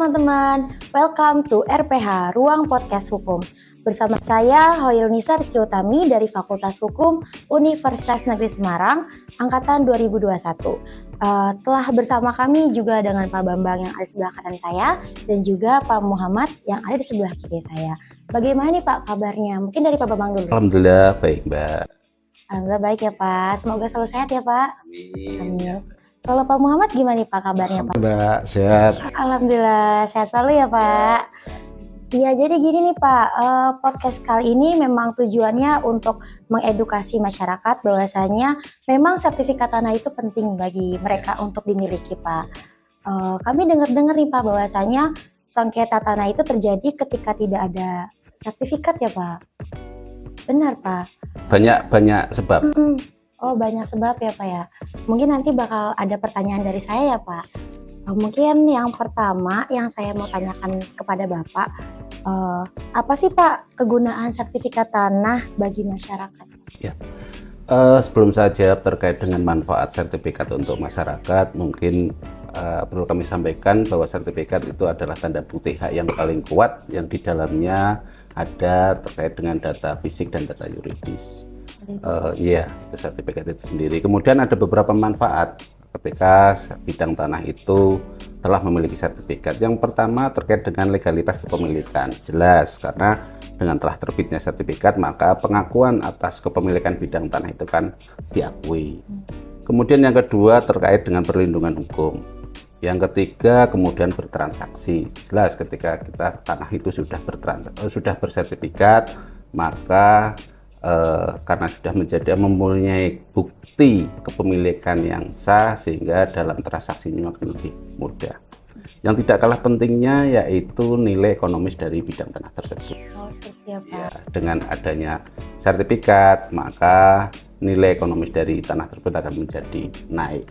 teman-teman, welcome to RPH, Ruang Podcast Hukum. Bersama saya, Hoirunisa Rizky Utami dari Fakultas Hukum Universitas Negeri Semarang, Angkatan 2021. Telah bersama kami juga dengan Pak Bambang yang ada di sebelah kanan saya, dan juga Pak Muhammad yang ada di sebelah kiri saya. Bagaimana nih Pak kabarnya? Mungkin dari Pak Bambang dulu. Alhamdulillah baik Mbak. Alhamdulillah baik ya Pak, semoga selalu sehat ya Pak. Amin. Kalau Pak Muhammad gimana nih Pak kabarnya Pak? Mbak sehat. Alhamdulillah sehat selalu ya Pak. Iya, jadi gini nih Pak, podcast kali ini memang tujuannya untuk mengedukasi masyarakat bahwasanya memang sertifikat tanah itu penting bagi mereka untuk dimiliki Pak. Kami dengar-dengar nih Pak bahwasanya sengketa tanah itu terjadi ketika tidak ada sertifikat ya Pak. Benar Pak? Banyak sebab. Oh banyak sebab ya Pak ya. Mungkin nanti bakal ada pertanyaan dari saya ya Pak. Mungkin yang pertama yang saya mau tanyakan kepada Bapak, apa sih Pak kegunaan sertifikat tanah bagi masyarakat? Ya. Sebelum saya jawab terkait dengan manfaat sertifikat untuk masyarakat, mungkin perlu kami sampaikan bahwa sertifikat itu adalah tanda bukti hak yang paling kuat yang di dalamnya ada terkait dengan data fisik dan data yuridis. Iya, sertifikat itu sendiri. Kemudian ada beberapa manfaat ketika bidang tanah itu telah memiliki sertifikat. Yang pertama terkait dengan legalitas kepemilikan. Jelas, karena dengan telah terbitnya sertifikat, maka pengakuan atas kepemilikan bidang tanah itu kan diakui. Kemudian yang kedua terkait dengan perlindungan hukum. Yang ketiga kemudian bertransaksi. Jelas ketika kita tanah itu sudah bersertifikat, maka karena sudah mempunyai bukti kepemilikan yang sah sehingga dalam transaksinya akan lebih mudah. Yang tidak kalah pentingnya yaitu nilai ekonomis dari bidang tanah tersebut. Oh, seperti apa? Ya, dengan adanya sertifikat maka nilai ekonomis dari tanah tersebut akan menjadi naik.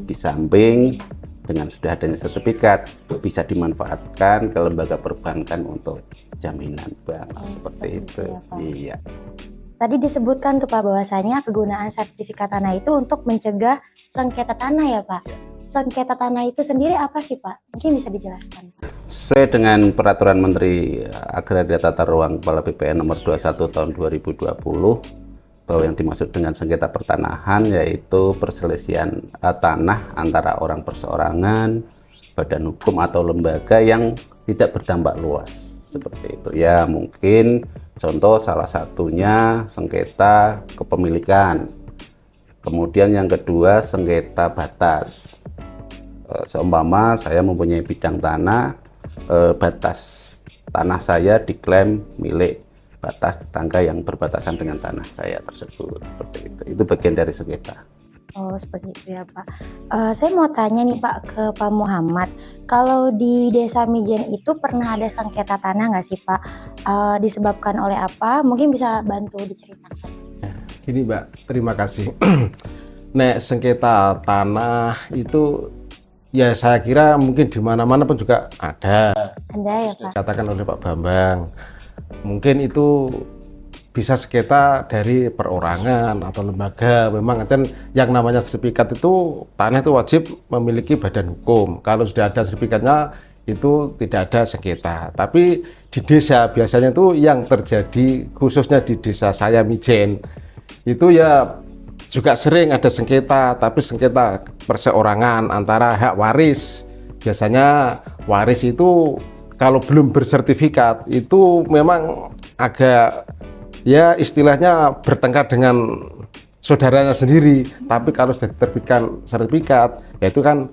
Di samping dengan sudah adanya sertifikat bisa dimanfaatkan ke lembaga perbankan untuk jaminan bank. Seperti itu. Ya, iya. Tadi disebutkan tuh Pak bahwasanya kegunaan sertifikat tanah itu untuk mencegah sengketa tanah ya Pak. Sengketa tanah itu sendiri apa sih Pak? Mungkin bisa dijelaskan Pak. Sesuai dengan Peraturan Menteri Agraria Tata Ruang Kepala BPN nomor 21 tahun 2020 bahwa yang dimaksud dengan sengketa pertanahan yaitu perselisihan tanah antara orang perseorangan, badan hukum atau lembaga yang tidak berdampak luas. Seperti itu ya, mungkin contoh salah satunya sengketa kepemilikan. Kemudian yang kedua sengketa batas. Seumpama saya mempunyai bidang tanah, batas tanah saya diklaim milik batas tetangga yang berbatasan dengan tanah saya tersebut. Seperti itu. Itu bagian dari sengketa. Oh seperti itu ya Pak. Saya mau tanya nih Pak ke Pak Muhammad, kalau di Desa Mijen itu pernah ada sengketa tanah nggak sih Pak? Disebabkan oleh apa? Mungkin bisa bantu diceritakan sih. Gini Mbak, terima kasih. Nek sengketa tanah itu ya saya kira mungkin di mana-mana pun juga ada. Ada ya Pak? Katakan oleh Pak Bambang. Mungkin itu bisa sengketa dari perorangan atau lembaga. Memang kan yang namanya sertifikat itu tanah itu wajib memiliki badan hukum. Kalau sudah ada sertifikatnya itu tidak ada sengketa. Tapi di desa biasanya itu yang terjadi khususnya di desa saya Mijen itu ya juga sering ada sengketa, tapi sengketa perseorangan antara hak waris. Biasanya waris itu kalau belum bersertifikat itu memang agak ya istilahnya bertengkar dengan saudaranya sendiri. Tapi kalau sudah diterbitkan sertifikat ya itu kan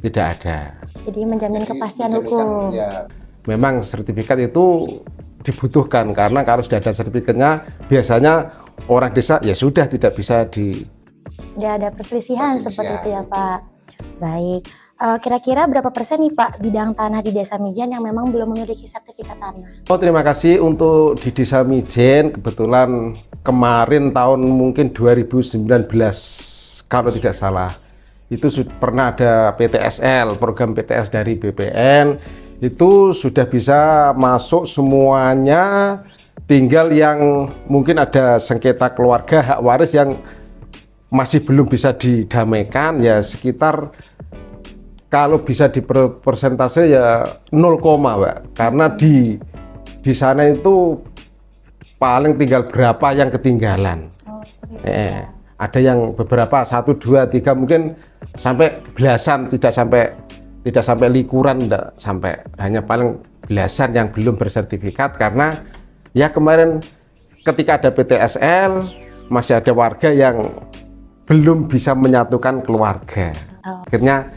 tidak ada. Jadi menjamin kepastian hukum. Ya, memang sertifikat itu dibutuhkan karena kalau sudah ada sertifikatnya biasanya orang desa ya sudah tidak bisa tidak ada perselisihan seperti itu ya Pak. Baik. Kira-kira berapa persen nih Pak bidang tanah di Desa Mijen yang memang belum memiliki sertifikat tanah? Oh terima kasih untuk di Desa Mijen kebetulan kemarin tahun mungkin 2019 kalau tidak salah itu pernah ada PTSL, program PTS dari BPN itu sudah bisa masuk semuanya, tinggal yang mungkin ada sengketa keluarga hak waris yang masih belum bisa didamaikan ya sekitar kalau bisa persentase ya 0, Pak. Karena di sana itu paling tinggal berapa yang ketinggalan. Seperti itu, Pak. Ada yang beberapa 1, 2, 3 mungkin sampai belasan, tidak sampai likuran, enggak sampai, hanya paling belasan yang belum bersertifikat karena ya kemarin ketika ada PTSL masih ada warga yang belum bisa menyatukan keluarga. Akhirnya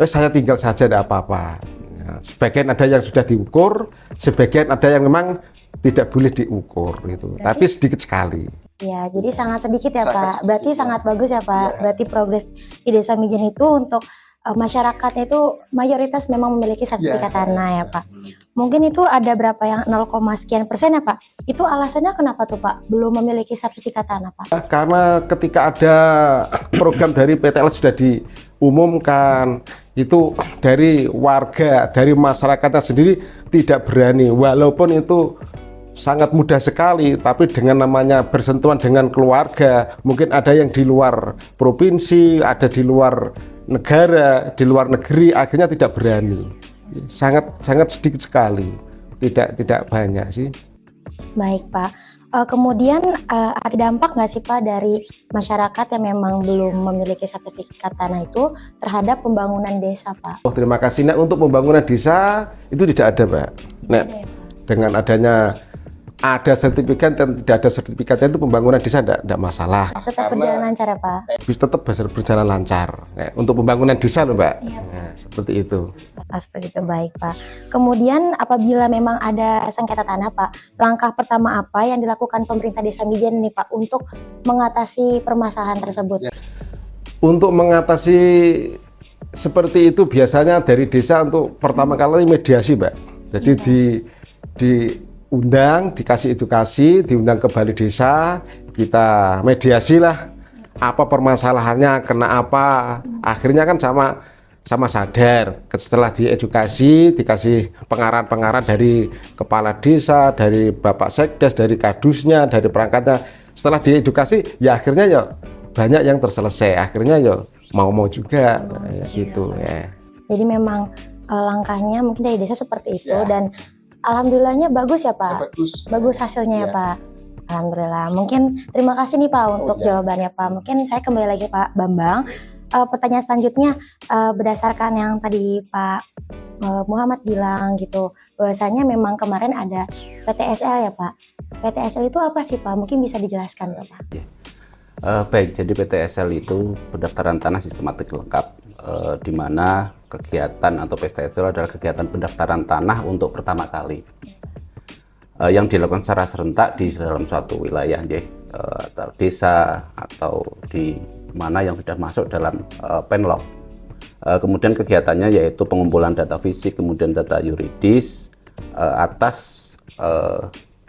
saya tinggal saja, tidak apa-apa. Ya, sebagian ada yang sudah diukur, sebagian ada yang memang tidak boleh diukur gitu. Tapi sedikit sekali. Ya, jadi sangat sedikit ya Pak. Berarti sangat bagus ya Pak. Berarti progres di Desa Mijen itu untuk masyarakatnya itu mayoritas memang memiliki sertifikat tanah ya Pak. Mungkin itu ada berapa yang 0, sekian persen ya Pak. Itu alasannya kenapa tuh Pak belum memiliki sertifikat tanah Pak? Karena ketika ada program dari PTL sudah diumumkan, itu dari warga, dari masyarakatnya sendiri tidak berani, walaupun itu sangat mudah sekali, tapi dengan namanya bersentuhan dengan keluarga, mungkin ada yang di luar provinsi, ada di luar negara, di luar negeri, akhirnya tidak berani. Sangat sedikit sekali, tidak banyak sih. Baik Pak. Kemudian ada dampak nggak sih Pak dari masyarakat yang memang belum memiliki sertifikat tanah itu terhadap pembangunan desa Pak? Oh, terima kasih. Nah, untuk pembangunan desa itu tidak ada, Pak. Nah, dengan adanya ada sertifikat dan tidak ada sertifikatnya itu pembangunan desa tidak masalah. Tetap berjalan lancar ya Pak? Bisa tetap berjalan lancar. Nah, untuk pembangunan desa loh, Mbak. Nah, seperti itu. Seperti itu, baik Pak. Kemudian apabila memang ada sengketa tanah Pak, langkah pertama apa yang dilakukan pemerintah Desa Mijen nih Pak untuk mengatasi permasalahan tersebut? Untuk mengatasi seperti itu biasanya dari desa untuk pertama kali mediasi, Mbak. Jadi diundang, dikasih edukasi, diundang ke balai desa, kita mediasi lah apa permasalahannya, kena apa. Akhirnya kan sama sadar. Setelah diedukasi, dikasih pengarahan-pengarahan dari kepala desa, dari Bapak Sekdes, dari kadusnya, dari perangkatnya. Setelah diedukasi, ya akhirnya ya banyak yang terselesai. Akhirnya ya mau juga, gitu ya. Jadi memang langkahnya mungkin dari desa seperti itu dan alhamdulillahnya bagus ya Pak. Bagus hasilnya ya Pak. Alhamdulillah. Mungkin terima kasih nih Pak untuk jawabannya Pak. Mungkin saya kembali lagi Pak Bambang. Pertanyaan selanjutnya berdasarkan yang tadi Pak Muhammad bilang gitu, bahwasanya memang kemarin ada PTSL ya Pak. PTSL itu apa sih Pak? Mungkin bisa dijelaskan Pak. Baik, jadi PTSL itu pendaftaran tanah sistematik lengkap, di mana kegiatan atau PTSL adalah kegiatan pendaftaran tanah untuk pertama kali yang dilakukan secara serentak di dalam suatu wilayah, atau desa atau di mana yang sudah masuk dalam Penlog. Kemudian kegiatannya yaitu pengumpulan data fisik, kemudian data yuridis atas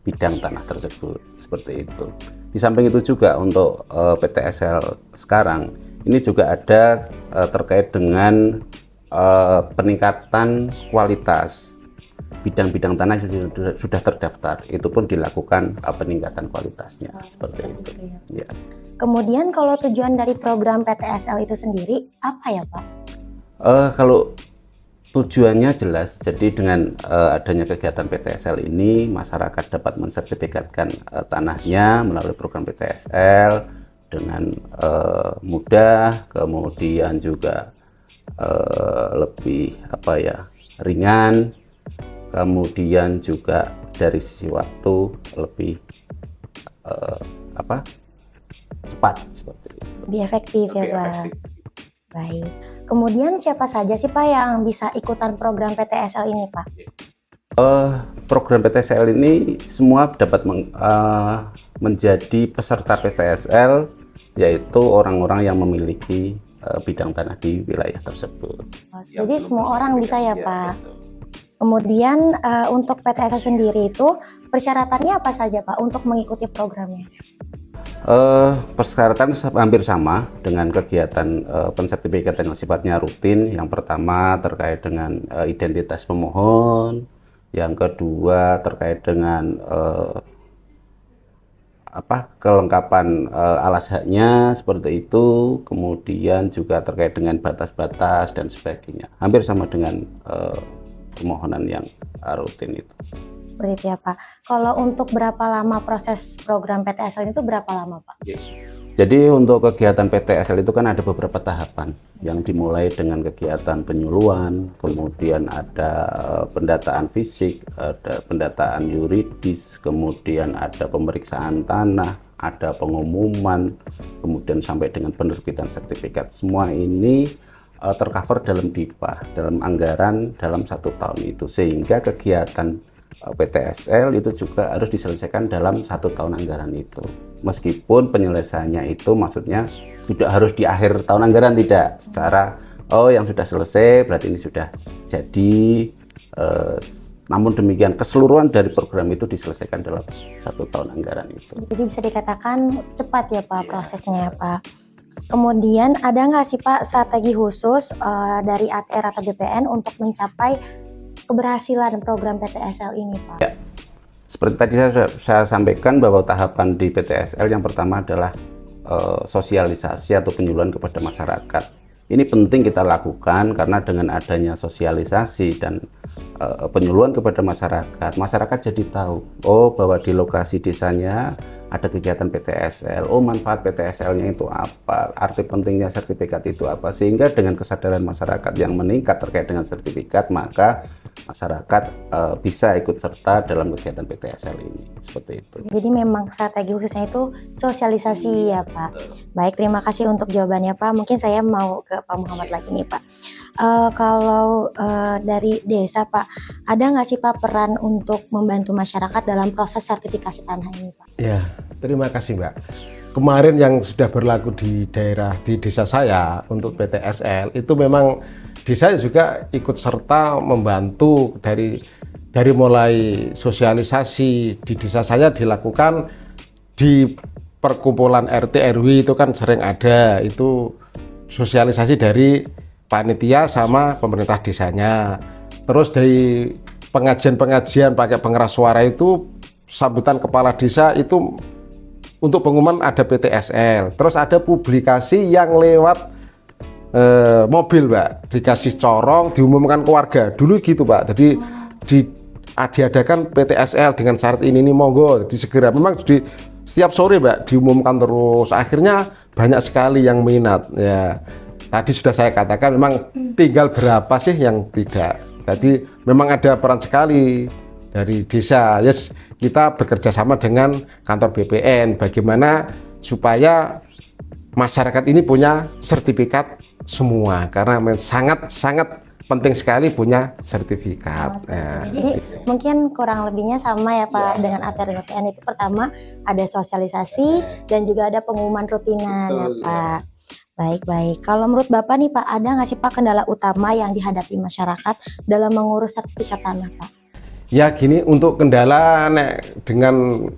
bidang tanah tersebut, seperti itu. Di samping itu juga untuk PTSL sekarang ini juga ada terkait dengan peningkatan kualitas bidang-bidang tanah yang sudah terdaftar, itu pun dilakukan peningkatan kualitasnya, seperti itu. Ya. Kemudian kalau tujuan dari program PTSL itu sendiri apa ya Pak? Kalau tujuannya jelas, jadi dengan adanya kegiatan PTSL ini masyarakat dapat mensertifikatkan tanahnya melalui program PTSL dengan mudah, kemudian juga lebih ringan, kemudian juga dari sisi waktu lebih cepat, seperti itu. Lebih efektif ya Pak. Baik. Kemudian siapa saja sih Pak yang bisa ikutan program PTSL ini Pak? Program PTSL ini semua dapat menjadi peserta PTSL, yaitu orang-orang yang memiliki bidang tanah di wilayah tersebut. Jadi semua orang bisa ya Pak? Kemudian untuk PTSL sendiri itu persyaratannya apa saja Pak untuk mengikuti programnya? Persyaratan hampir sama dengan kegiatan pensertifikatan yang sifatnya rutin. Yang pertama terkait dengan identitas pemohon, yang kedua terkait dengan kelengkapan alas haknya seperti itu, kemudian juga terkait dengan batas-batas dan sebagainya. Hampir sama dengan permohonan yang rutin itu. Seperti itu ya Pak. Kalau untuk berapa lama proses program PTSL itu berapa lama Pak? Jadi untuk kegiatan PTSL itu kan ada beberapa tahapan yang dimulai dengan kegiatan penyuluhan, kemudian ada pendataan fisik, ada pendataan yuridis, kemudian ada pemeriksaan tanah, ada pengumuman, kemudian sampai dengan penerbitan sertifikat. Semua ini tercover dalam DIPA, dalam anggaran dalam 1 tahun itu, sehingga kegiatan PTSL itu juga harus diselesaikan dalam 1 tahun anggaran itu. Meskipun penyelesaiannya itu maksudnya tidak harus di akhir tahun anggaran, tidak. Secara yang sudah selesai berarti ini sudah jadi. Namun demikian keseluruhan dari program itu diselesaikan dalam 1 tahun anggaran itu. Jadi bisa dikatakan cepat ya Pak prosesnya ya Pak. Kemudian ada nggak sih Pak strategi khusus dari ATR atau BPN untuk mencapai keberhasilan program PTSL ini Pak? Ya. Seperti tadi saya sampaikan bahwa tahapan di PTSL yang pertama adalah sosialisasi atau penyuluhan kepada masyarakat. Ini penting kita lakukan karena dengan adanya sosialisasi dan penyuluhan kepada masyarakat, masyarakat jadi tahu, bahwa di lokasi desanya ada kegiatan PTSL, manfaat PTSL-nya itu apa, arti pentingnya sertifikat itu apa, sehingga dengan kesadaran masyarakat yang meningkat terkait dengan sertifikat, maka masyarakat bisa ikut serta dalam kegiatan PTSL ini, seperti itu. Jadi memang strategi khususnya itu sosialisasi ya Pak. Baik, terima kasih untuk jawabannya Pak. Mungkin saya mau ke Pak Muhammad lagi nih Pak. Kalau dari desa Pak, ada nggak sih Pak peran untuk membantu masyarakat dalam proses sertifikasi tanah ini Pak? Ya, terima kasih Mbak. Kemarin yang sudah berlaku di desa saya untuk PTSL itu memang desa juga ikut serta membantu dari mulai sosialisasi di desa saya dilakukan di perkumpulan RT RW itu kan sering ada itu sosialisasi dari panitia sama pemerintah desanya. Terus dari pengajian-pengajian pakai pengeras suara itu sambutan kepala desa itu untuk pengumuman ada PTSL. Terus ada publikasi yang lewat mobil Mbak, dikasih corong diumumkan ke warga. Dulu gitu Pak. Jadi diadakan PTSL dengan syarat ini monggo. Jadi segera memang setiap sore Mbak diumumkan terus. Akhirnya banyak sekali yang minat ya. Tadi sudah saya katakan memang tinggal berapa sih yang tidak. Jadi memang ada peran sekali dari desa. Yes, kita bekerja sama dengan kantor BPN bagaimana supaya masyarakat ini punya sertifikat semua karena sangat penting sekali punya sertifikat. Jadi mungkin kurang lebihnya sama ya Pak dengan ATR BPN itu pertama ada sosialisasi dan juga ada pengumuman rutinan ya Pak. Baik. Kalau menurut Bapak nih Pak, ada nggak sih Pak kendala utama yang dihadapi masyarakat dalam mengurus sertifikat tanah Pak? Ya gini, untuk kendala dengan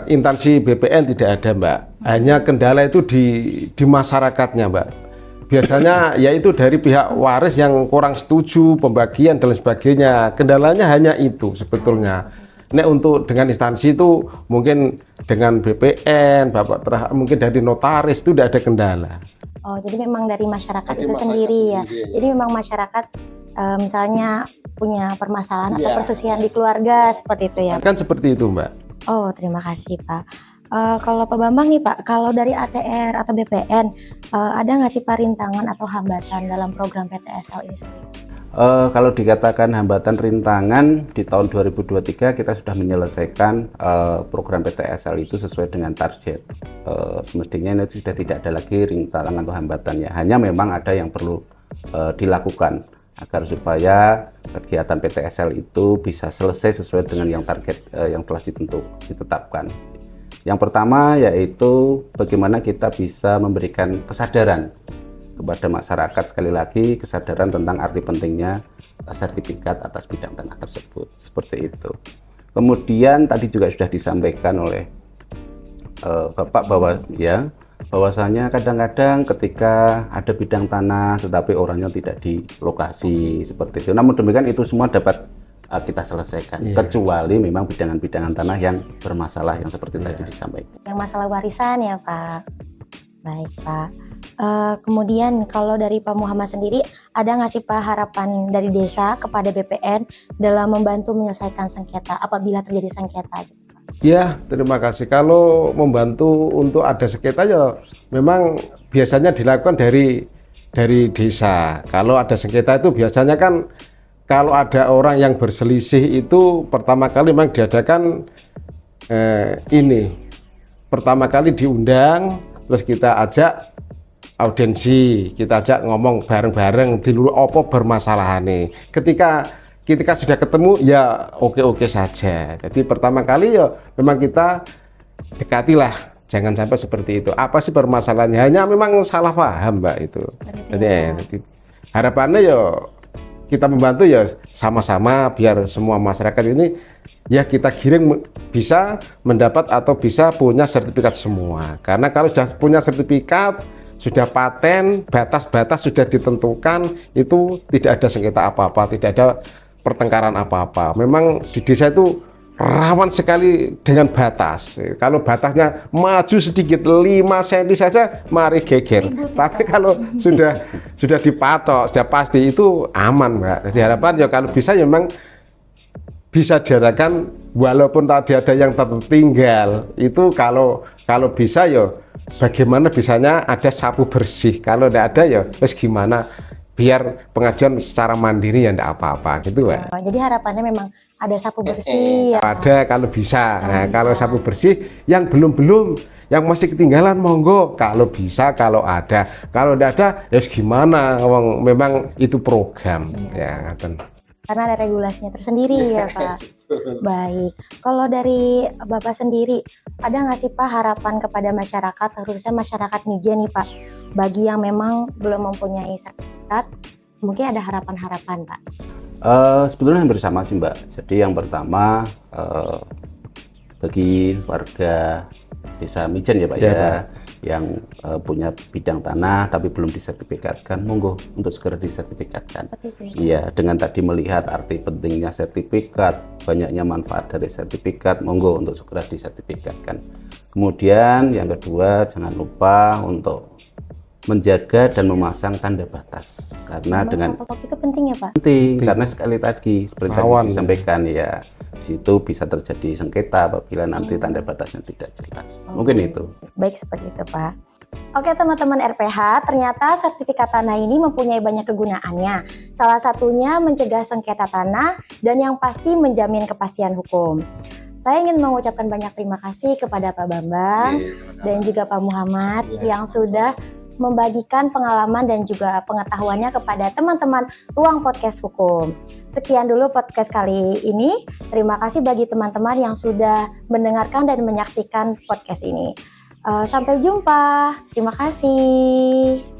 instansi BPN tidak ada Mbak. Hanya kendala itu di masyarakatnya Mbak. Biasanya yaitu dari pihak waris yang kurang setuju pembagian dan sebagainya. Kendalanya hanya itu sebetulnya. Untuk dengan instansi itu mungkin dengan BPN, mungkin dari notaris itu tidak ada kendala. Jadi memang dari masyarakat itu sendiri ya. Jadi memang masyarakat misalnya punya permasalahan atau perselisihan di keluarga seperti itu ya. Kan seperti itu Mbak. Terima kasih Pak. Kalau Pak Bambang nih Pak, kalau dari ATR atau BPN ada nggak sih Pak rintangan atau hambatan dalam program PTSL ini sendiri? Kalau dikatakan hambatan rintangan di tahun 2023 kita sudah menyelesaikan program PTSL itu sesuai dengan target. Semestinya itu sudah tidak ada lagi rintangan atau hambatannya. Hanya memang ada yang perlu dilakukan agar supaya kegiatan PTSL itu bisa selesai sesuai dengan yang target yang telah ditetapkan. Yang pertama yaitu bagaimana kita bisa memberikan kesadaran kepada masyarakat, sekali lagi kesadaran tentang arti pentingnya sertifikat atas bidang tanah tersebut, seperti itu. Kemudian tadi juga sudah disampaikan oleh Bapak bahwasanya kadang-kadang ketika ada bidang tanah tetapi orangnya tidak di lokasi seperti itu. Namun demikian itu semua dapat kita selesaikan. Iya. Kecuali memang bidangan-bidangan tanah yang bermasalah yang seperti tadi disampaikan. Yang masalah warisan ya Pak. Baik Pak. Kemudian kalau dari Pak Muhammad sendiri, ada nggak sih Pak harapan dari desa kepada BPN dalam membantu menyelesaikan sengketa apabila terjadi sengketa? Gitu, Pak? Ya, terima kasih. Kalau membantu untuk ada sengketa ya memang biasanya dilakukan dari desa. Kalau ada sengketa itu biasanya kan kalau ada orang yang berselisih itu pertama kali memang diadakan pertama kali diundang, terus kita ajak audiensi, kita ajak ngomong bareng-bareng dulu apa bermasalahannya. Ketika sudah ketemu ya oke-oke saja. Jadi pertama kali ya memang kita dekatilah, jangan sampai seperti itu. Apa sih permasalahannya? Hanya memang salah paham Mbak itu. Jadi harapannya ya kita membantu ya sama-sama biar semua masyarakat ini ya kita giring bisa mendapat atau bisa punya sertifikat semua. Karena kalau sudah punya sertifikat, sudah paten, batas-batas sudah ditentukan, itu tidak ada sengketa apa-apa, tidak ada pertengkaran apa-apa. Memang di desa itu rawan sekali dengan batas. Kalau batasnya maju sedikit 5 cm saja, mari geger. Tapi kalau sudah dipatok, sudah pasti itu aman, Mbak. Jadi harapan ya kalau bisa ya memang bisa diadakan walaupun tadi ada yang tertinggal, itu kalau bisa ya bagaimana bisanya ada sapu bersih. Kalau tidak ada ya terus gimana biar pengajuan secara mandiri ya tidak apa-apa gitu Mbak. Oh, jadi harapannya memang ada sapu bersih ya. Ada kalau bisa. Nah, kalau sapu bersih yang belum yang masih ketinggalan monggo kalau bisa, kalau ada. Kalau tidak ada ya gimana, memang itu program ya. Karena ada regulasinya tersendiri ya Pak. Baik, kalau dari Bapak sendiri, ada nggak sih Pak harapan kepada masyarakat, khususnya masyarakat Mijen nih Pak, bagi yang memang belum mempunyai sertifikat, mungkin ada harapan-harapan Pak? Sebetulnya hampir sama sih Mbak. Jadi yang pertama bagi warga desa Mijen ya Pak ya, Pak. yang punya bidang tanah tapi belum disertifikatkan, monggo untuk segera disertifikatkan. Iya, dengan tadi melihat arti pentingnya sertifikat, banyaknya manfaat dari sertifikat, monggo untuk segera disertifikatkan. Kemudian yang kedua, jangan lupa untuk menjaga dan memasang tanda batas, karena dengan itu penting ya Pak? penting, karena sekali tadi seperti tadi Rawan. disampaikan ya, di situ bisa terjadi sengketa apabila nanti tanda batasnya tidak jelas. Mungkin itu. Baik, seperti itu Pak. Oke teman-teman RPH, ternyata sertifikat tanah ini mempunyai banyak kegunaannya. Salah satunya mencegah sengketa tanah dan yang pasti menjamin kepastian hukum. Saya ingin mengucapkan banyak terima kasih kepada Pak Bambang dan juga Pak Muhammad yang sudah membagikan pengalaman dan juga pengetahuannya kepada teman-teman Ruang Podcast Hukum. Sekian dulu podcast kali ini. Terima kasih bagi teman-teman yang sudah mendengarkan dan menyaksikan podcast ini. Sampai jumpa. Terima kasih.